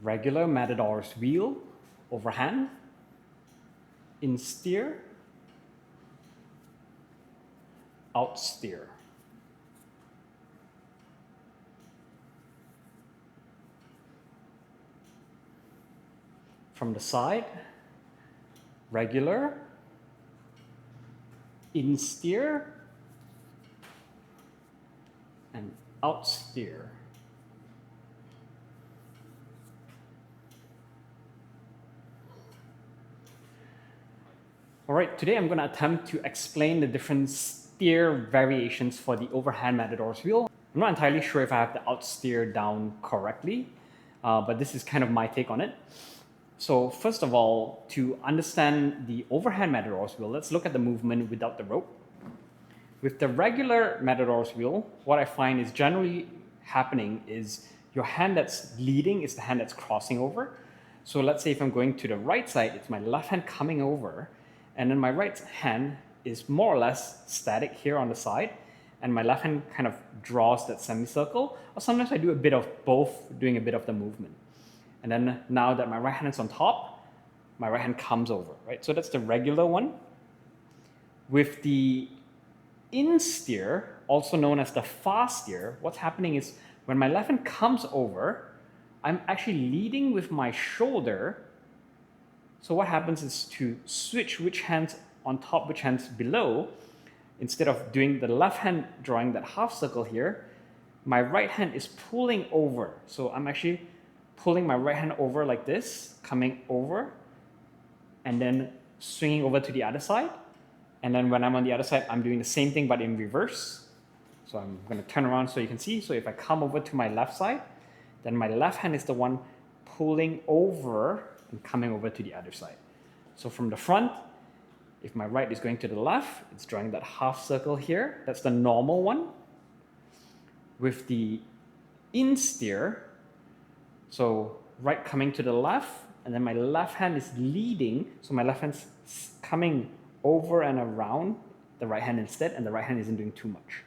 regular Matador's wheel, overhand, in steer, out steer. From the side, regular, in steer, and out steer. All right, today I'm going to attempt to explain the different steer variations for the overhand Matador's wheel. I'm not entirely sure if I have the out steer down correctly, but this is kind of my take on it. So first of all, to understand the overhand Matador's wheel, let's look at the movement without the rope. With the regular Matador's wheel, what I find is generally happening is your hand that's leading is the hand that's crossing over. So let's say if I'm going to the right side, it's my left hand coming over, and then my right hand is more or less static here on the side, and my left hand kind of draws that semicircle, or sometimes I do a bit of both, doing a bit of the movement. And then now that my right hand is on top, my right hand comes over, right? So that's the regular one. With the in steer, also known as the fast steer, what's happening is when my left hand comes over, I'm actually leading with my shoulder. So what happens is to switch which hands on top, which hands below. Instead of doing the left hand drawing that half circle here, my right hand is pulling over. So I'm actually pulling my right hand over like this, coming over, and then swinging over to the other side. And then when I'm on the other side, I'm doing the same thing, but in reverse. So I'm going to turn around so you can see. So if I come over to my left side, then my left hand is the one pulling over and coming over to the other side. So from the front, if my right is going to the left, it's drawing that half circle here. That's the normal one. With the in steer, so right coming to the left, and then my left hand is leading. So my left hand's coming over and around the right hand instead, and the right hand isn't doing too much.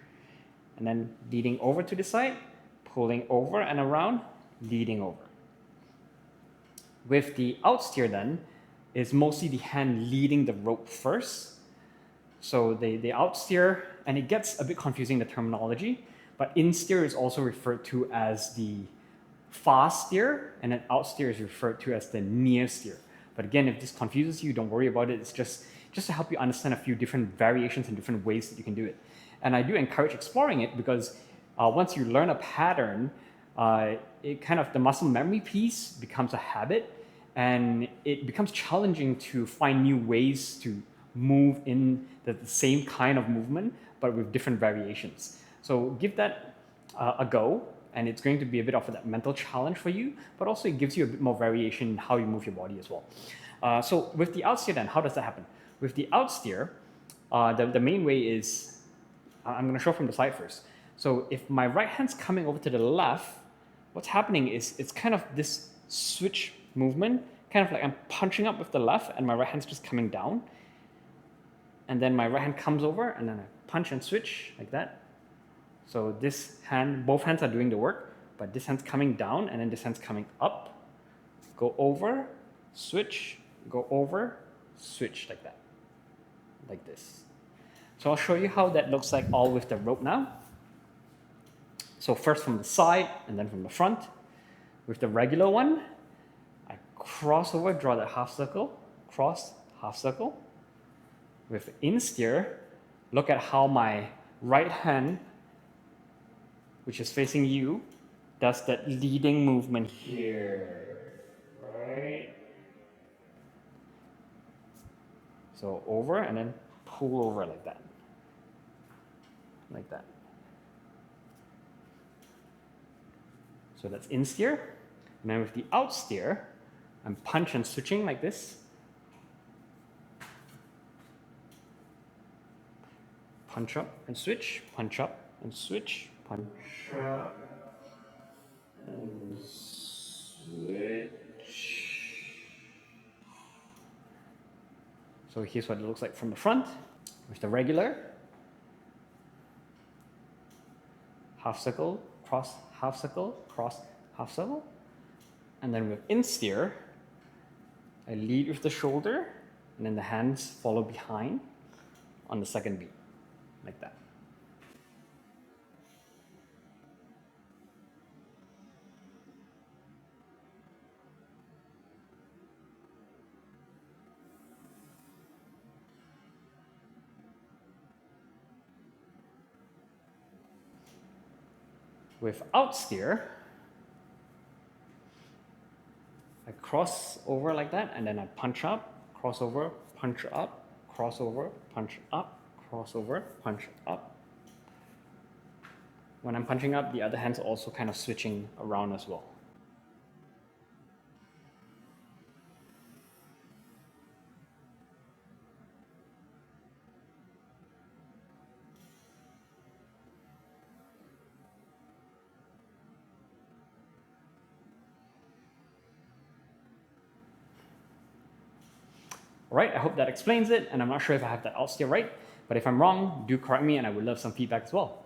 And then leading over to the side, pulling over and around, leading over. With the out steer then, is mostly the hand leading the rope first. So they out steer, and it gets a bit confusing, the terminology, but in steer is also referred to as the fast steer, and then out steer is referred to as the near steer. But again, if this confuses you, don't worry about it. It's just to help you understand a few different variations and different ways that you can do it. And I do encourage exploring it because once you learn a pattern, it kind of, the muscle memory piece becomes a habit, and it becomes challenging to find new ways to move in the same kind of movement, but with different variations. So give that a go, and it's going to be a bit of a mental challenge for you, but also it gives you a bit more variation in how you move your body as well. So with the out steer then, how does that happen? With the out steer, the main way is, I'm going to show from the side first. So if my right hand's coming over to the left, what's happening is it's kind of this switch movement, kind of like I'm punching up with the left and my right hand's just coming down. And then my right hand comes over and then I punch and switch like that. So this hand, both hands are doing the work, but this hand's coming down and then this hand's coming up. Go over, switch, go over, switch like that, like this. So I'll show you how that looks like all with the rope now. So first from the side and then from the front. With the regular one, I cross over, draw that half circle, cross, half circle. With the in steer, look at how my right hand, which is facing you, does that leading movement here, right? So over and then pull over like that. Like that. So that's in steer. And then with the out steer, I'm punch and switching like this. Punch up and switch, punch up and switch, punch up and switch. So here's what it looks like from the front with the regular. Half circle, cross, half circle, cross, half circle. And then with in steer, I lead with the shoulder, and then the hands follow behind on the second beat, like that. With out steer, I cross over like that, and then I punch up, cross over, punch up, cross over, punch up, cross over, punch up. When I'm punching up, the other hand's also kind of switching around as well. All right, I hope that explains it, and I'm not sure if I have that out steer right, but if I'm wrong, do correct me, and I would love some feedback as well.